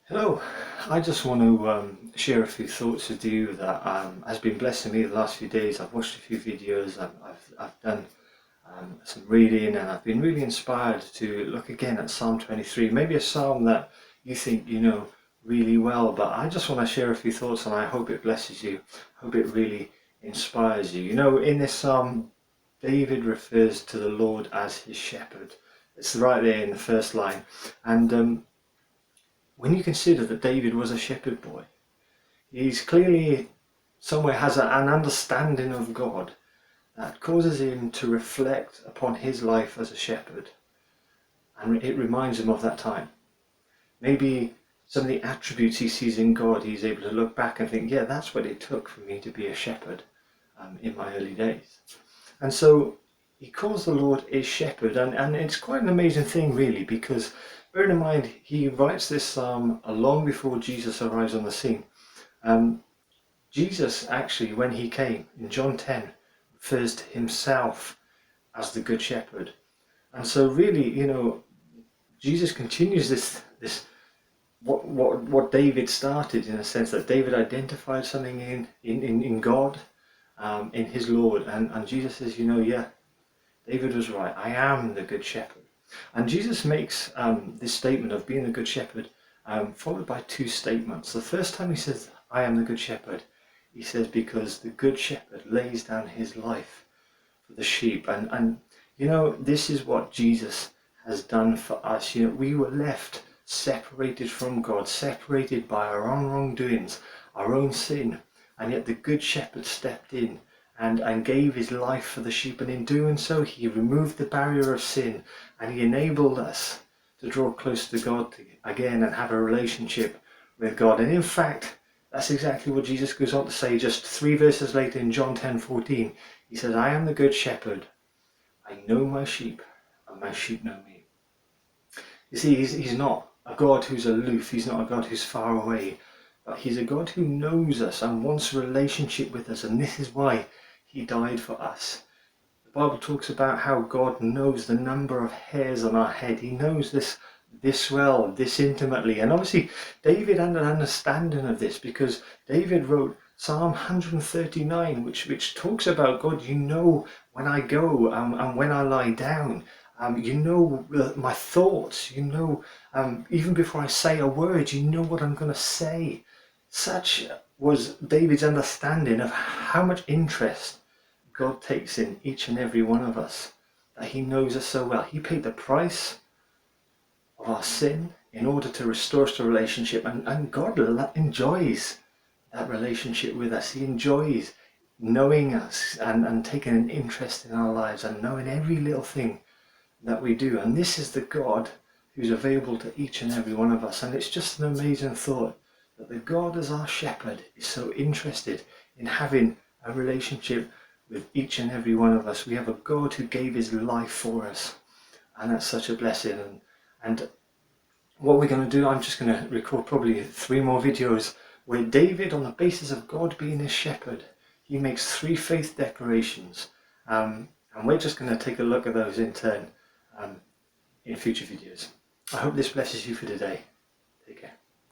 Hello, I just want to share a few thoughts with you that has been blessing me the last few days. I've watched a few videos, I've done some reading, and I've been really inspired to look again at Psalm 23, maybe a psalm that you think you know really well, but I just want to share a few thoughts and I hope it blesses you, I hope it really inspires you. You know, in this psalm, David refers to the Lord as his shepherd. It's right there in the first line, and when you consider that David was a shepherd boy, he's clearly somewhere has an understanding of God that causes him to reflect upon his life as a shepherd, and it reminds him of that time. Maybe some of the attributes he sees in God, he's able to look back and think, yeah, that's what it took for me to be a shepherd in my early days. And so he calls the Lord a shepherd, and it's quite an amazing thing really, because bear in mind he writes this psalm long before Jesus arrives on the scene. Jesus actually, when he came in John 10, refers to himself as the good shepherd. And so really, you know, Jesus continues this what David started, in a sense that David identified something in God, in his Lord, and Jesus says, you know, yeah, David was right. I am the good shepherd. And Jesus makes this statement of being the good shepherd followed by two statements. The first time he says, I am the good shepherd, he says, because the good shepherd lays down his life for the sheep. And you know, this is what Jesus has done for us. You know, we were left separated from God, separated by our own wrongdoings, our own sin. And yet the good shepherd stepped in and gave his life for the sheep, and in doing so he removed the barrier of sin, and he enabled us to draw close to God again and have a relationship with God. And in fact, that's exactly what Jesus goes on to say just 3 verses later in John 10:14. He says, I am the good shepherd, I know my sheep, and my sheep know me. You see, he's not a God who's aloof, he's not a God who's far away, but he's a God who knows us and wants a relationship with us, and this is why he died for us. The Bible talks about how God knows the number of hairs on our head. He knows this well, this intimately. And obviously David had an understanding of this, because David wrote Psalm 139, which talks about God, you know when I go and when I lie down. You know my thoughts, you know, even before I say a word, you know what I'm going to say. Such was David's understanding of how much interest God takes in each and every one of us, that he knows us so well. He paid the price of our sin in order to restore us to a relationship, and God enjoys that relationship with us. He enjoys knowing us and taking an interest in our lives and knowing every little thing that we do. And this is the God who's available to each and every one of us. And it's just an amazing thought that the God as our shepherd is so interested in having a relationship with each and every one of us. We have a God who gave his life for us, and that's such a blessing. And what we're going to do, I'm just going to record probably 3 more videos where David, on the basis of God being his shepherd, he makes 3 faith declarations, and we're just going to take a look at those in turn in future videos. I hope this blesses you for today. Take care.